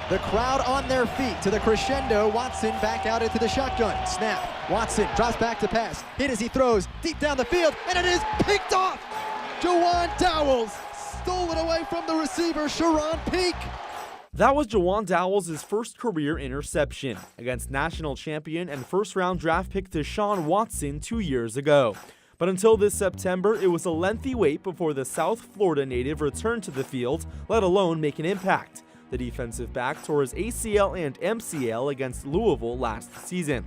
The crowd on their feet to the crescendo. Watson back out into the shotgun. Snap. Watson drops back to pass. Hit as he throws deep down the field, and it is picked off. Juwan Dowels stole it away from the receiver, Sharon Peak. That was Juwan Dowels' first career interception against national champion and first-round draft pick Deshaun Watson 2 years ago. But until this September, it was a lengthy wait before the South Florida native returned to the field, let alone make an impact. The defensive back tore his ACL and MCL against Louisville last season.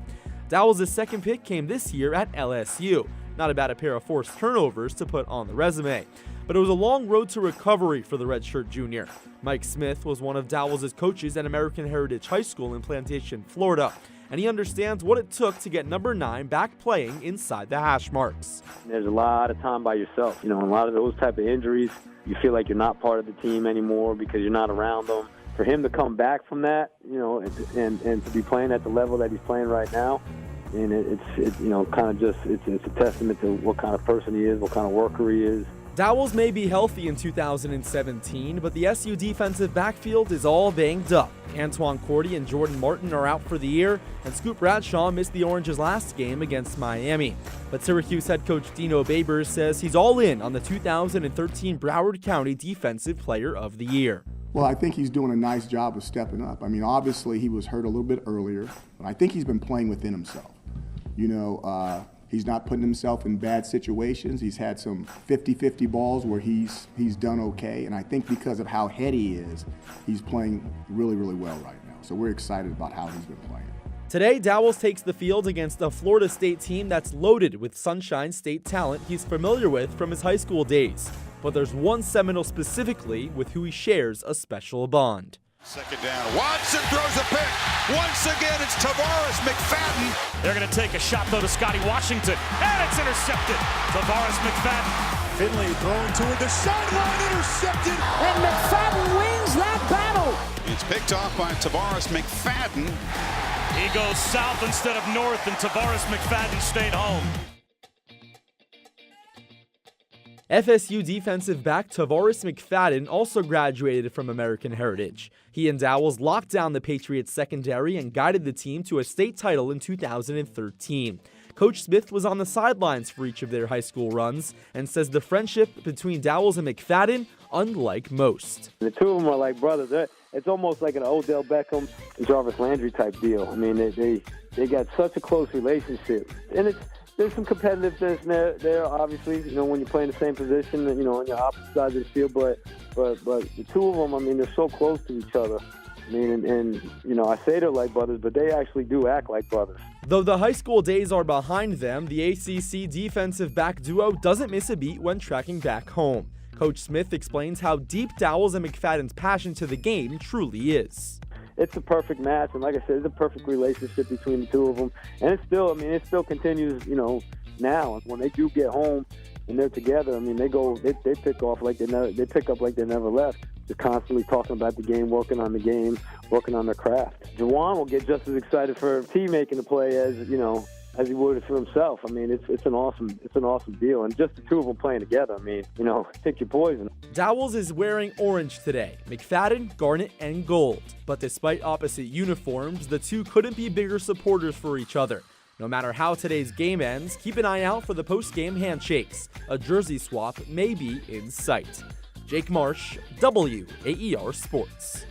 Dowels' second pick came this year at LSU. Not a bad pair of forced turnovers to put on the resume. But it was a long road to recovery for the redshirt junior. Mike Smith was one of Dowels' coaches at American Heritage High School in Plantation, Florida, and he understands what it took to get number 9 back playing inside the hash marks. There's a lot of time by yourself. You know, a lot of those type of injuries, you feel like you're not part of the team anymore because you're not around them. For him to come back from that, you know, and to be playing at the level that he's playing right now, and it's you know, kind of just it's a testament to what kind of person he is, what kind of worker he is. Dowels may be healthy in 2017, but the SU defensive backfield is all banged up. Antoine Cordy and Jordan Martin are out for the year, and Scoop Bradshaw missed the Oranges' last game against Miami. But Syracuse head coach Dino Babers says he's all in on the 2013 Broward County Defensive Player of the Year. Well, I think he's doing a nice job of stepping up. I mean, obviously he was hurt a little bit earlier, but I think he's been playing within himself. You know, he's not putting himself in bad situations. He's had some 50-50 balls where he's done okay, and I think because of how heady he is, he's playing really, really well right now. So we're excited about how he's been playing. Today, Dowels takes the field against a Florida State team that's loaded with Sunshine State talent he's familiar with from his high school days. But there's one Seminole specifically with who he shares a special bond. Second down. Watson throws a pick. Once again, it's Tavares McFadden. They're going to take a shot, though, to Scotty Washington. And it's intercepted. Tavares McFadden. Finley throwing toward the sideline, intercepted. And McFadden wins that battle. It's picked off by Tavares McFadden. He goes south instead of north, and Tavares McFadden stayed home. FSU defensive back Tavares McFadden also graduated from American Heritage. He and Dowels locked down the Patriots secondary and guided the team to a state title in 2013. Coach Smith was on the sidelines for each of their high school runs and says the friendship between Dowels and McFadden unlike most. The two of them are like brothers. It's almost like an Odell Beckham and Jarvis Landry type deal. I mean, they got such a close relationship, and there's some competitiveness there, obviously, you know, when you play in the same position, you know, on your opposite sides of the field, but the two of them, I mean, they're so close to each other. I mean, and you know, I say they're like brothers, but they actually do act like brothers. Though the high school days are behind them, the ACC defensive back duo doesn't miss a beat when tracking back home. Coach Smith explains how deep Dowels and McFadden's passion to the game truly is. It's a perfect match, and like I said, it's a perfect relationship between the two of them. And it still continues, you know, now. When they do get home and they're together, I mean, they pick up like they never left. They're constantly talking about the game, working on the game, working on their craft. Juwan will get just as excited for a team making the play as he would for himself. I mean, it's an awesome deal, and just the two of them playing together. I mean, you know, pick your poison. Dowels is wearing orange today, McFadden garnet and gold. But despite opposite uniforms, the two couldn't be bigger supporters for each other. No matter how today's game ends, keep an eye out for the post-game handshakes. A jersey swap may be in sight. Jake Marsh, WAER Sports.